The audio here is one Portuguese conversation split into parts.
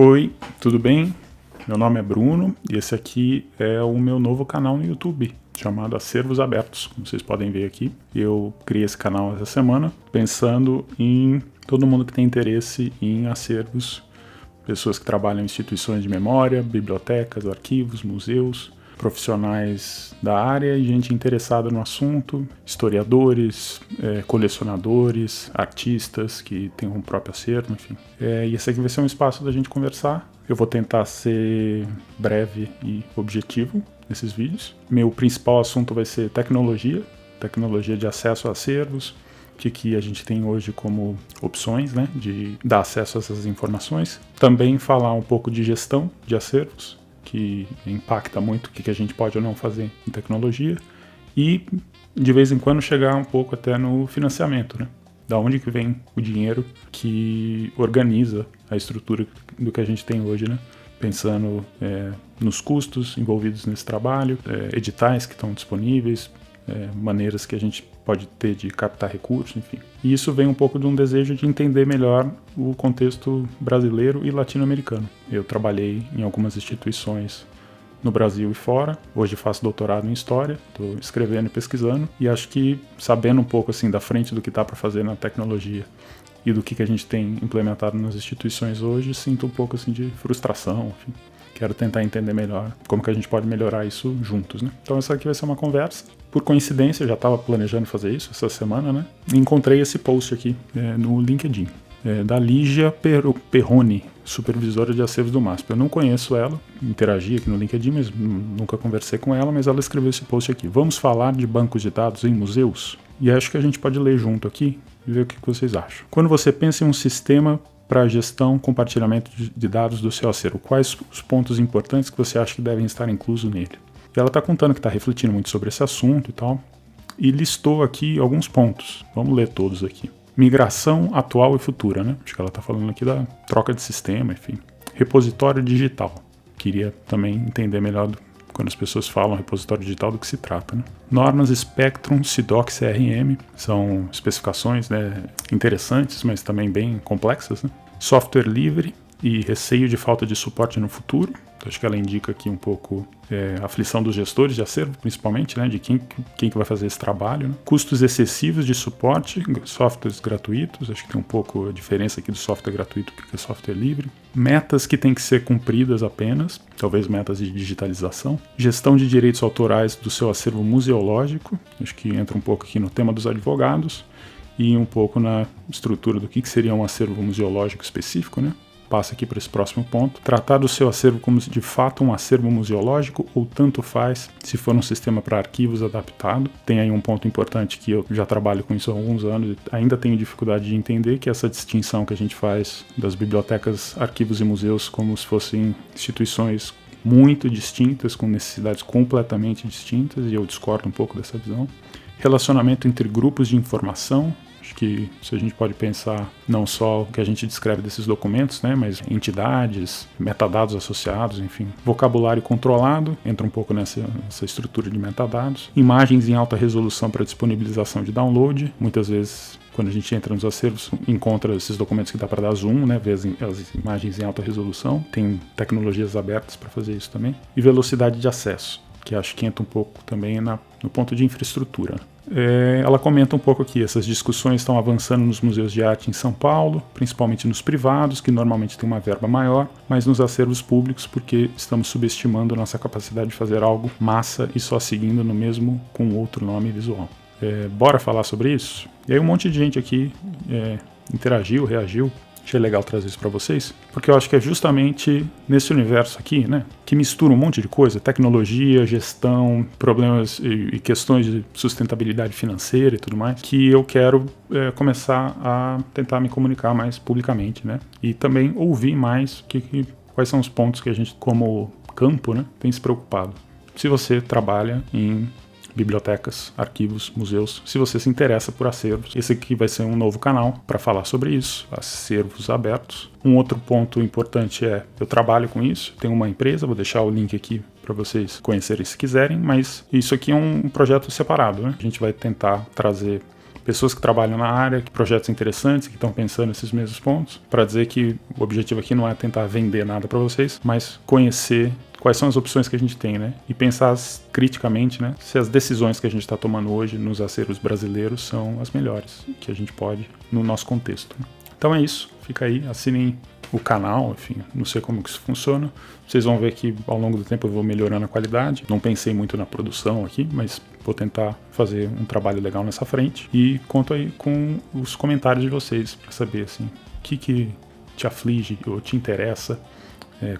Oi, tudo bem? Meu nome é Bruno e esse aqui é o meu novo canal no YouTube, chamado Acervos Abertos, como vocês podem ver aqui. Eu criei esse canal essa semana pensando em todo mundo que tem interesse em acervos, pessoas que trabalham em instituições de memória, bibliotecas, arquivos, museus, profissionais da área e gente interessada no assunto, historiadores, colecionadores, artistas que têm um próprio acervo, enfim. E esse aqui vai ser um espaço da gente conversar. Eu vou tentar ser breve e objetivo nesses vídeos. Meu principal assunto vai ser tecnologia de acesso a acervos, o que a gente tem hoje como opções, né, de dar acesso a essas informações. Também falar um pouco de gestão de acervos, que impacta muito o que a gente pode ou não fazer em tecnologia, e de vez em quando chegar um pouco até no financiamento, né? Da onde que vem o dinheiro que organiza a estrutura do que a gente tem hoje, né? Pensando nos custos envolvidos nesse trabalho, editais que estão disponíveis, maneiras que a gente pode ter de captar recursos, enfim. E isso vem um pouco de um desejo de entender melhor o contexto brasileiro e latino-americano. Eu trabalhei em algumas instituições no Brasil e fora, hoje faço doutorado em História, estou escrevendo e pesquisando, e acho que sabendo um pouco assim da frente do que está para fazer na tecnologia e do que a gente tem implementado nas instituições hoje, sinto um pouco assim de frustração, enfim. Quero tentar entender melhor como que a gente pode melhorar isso juntos, né? Então essa aqui vai ser uma conversa. Por coincidência, eu já estava planejando fazer isso essa semana, né? E encontrei esse post aqui no LinkedIn, da Lígia Perroni, supervisora de acervos do MASP. Eu não conheço ela, interagi aqui no LinkedIn, mas nunca conversei com ela, mas ela escreveu esse post aqui. Vamos falar de bancos de dados em museus? E acho que a gente pode ler junto aqui e ver o que vocês acham. Quando você pensa em um sistema para a gestão e compartilhamento de dados do seu acervo, quais os pontos importantes que você acha que devem estar inclusos nele? E ela está contando que está refletindo muito sobre esse assunto e tal, e listou aqui alguns pontos. Vamos ler todos aqui. Migração atual e futura, né? Acho que ela está falando aqui da troca de sistema, enfim. Repositório digital. Queria também entender melhor quando as pessoas falam repositório digital do que se trata, né? Normas Spectrum, CIDOC, CRM, são especificações, né, interessantes, mas também bem complexas, né? Software livre e receio de falta de suporte no futuro. Então, acho que ela indica aqui um pouco a aflição dos gestores de acervo, principalmente, né, de quem que vai fazer esse trabalho, né? Custos excessivos de suporte, softwares gratuitos, acho que tem um pouco a diferença aqui do software gratuito que é software livre. Metas que têm que ser cumpridas apenas, talvez metas de digitalização. Gestão de direitos autorais do seu acervo museológico, acho que entra um pouco aqui no tema dos advogados e um pouco na estrutura do que seria um acervo museológico específico, né? Passa aqui para esse próximo ponto. Tratar do seu acervo como de fato um acervo museológico ou tanto faz se for um sistema para arquivos adaptado. Tem aí um ponto importante que eu já trabalho com isso há alguns anos e ainda tenho dificuldade de entender, que é essa distinção que a gente faz das bibliotecas, arquivos e museus como se fossem instituições muito distintas, com necessidades completamente distintas, e eu discordo um pouco dessa visão. Relacionamento entre grupos de informação. Acho que se a gente pode pensar não só o que a gente descreve desses documentos, né, mas entidades, metadados associados, enfim. Vocabulário controlado, entra um pouco nessa estrutura de metadados. Imagens em alta resolução para disponibilização de download. Muitas vezes, quando a gente entra nos acervos, encontra esses documentos que dá para dar zoom, né, ver as imagens em alta resolução. Tem tecnologias abertas para fazer isso também. E velocidade de acesso, que acho que entra um pouco também no ponto de infraestrutura. Ela comenta um pouco aqui, essas discussões estão avançando nos museus de arte em São Paulo, principalmente nos privados, que normalmente têm uma verba maior, mas nos acervos públicos, porque estamos subestimando nossa capacidade de fazer algo massa e só seguindo no mesmo com outro nome visual. Bora falar sobre isso? E aí um monte de gente aqui interagiu, reagiu. Achei legal trazer isso para vocês, porque eu acho que é justamente nesse universo aqui, né, que mistura um monte de coisa, tecnologia, gestão, problemas e questões de sustentabilidade financeira e tudo mais, que eu quero começar a tentar me comunicar mais publicamente, né, e também ouvir mais quais são os pontos que a gente, como campo, né, tem se preocupado. Se você trabalha em bibliotecas, arquivos, museus, se você se interessa por acervos, esse aqui vai ser um novo canal para falar sobre isso, acervos abertos. Um outro ponto importante eu trabalho com isso, tenho uma empresa, vou deixar o link aqui para vocês conhecerem se quiserem, mas isso aqui é um projeto separado, né? A gente vai tentar trazer pessoas que trabalham na área, que projetos interessantes, que estão pensando nesses mesmos pontos, para dizer que o objetivo aqui não é tentar vender nada para vocês, mas conhecer quais são as opções que a gente tem, né? E pensar criticamente, né? Se as decisões que a gente está tomando hoje nos acervos brasileiros são as melhores que a gente pode no nosso contexto. Então é isso. Fica aí, assinem o canal, enfim, não sei como que isso funciona. Vocês vão ver que ao longo do tempo eu vou melhorando a qualidade. Não pensei muito na produção aqui, mas vou tentar fazer um trabalho legal nessa frente. E conto aí com os comentários de vocês para saber assim, o que te aflige ou te interessa.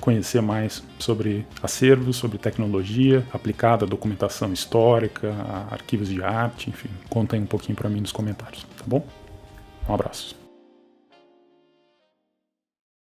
Conhecer mais sobre acervos, sobre tecnologia aplicada à documentação histórica, a arquivos de arte, enfim. Conta aí um pouquinho para mim nos comentários, tá bom? Um abraço.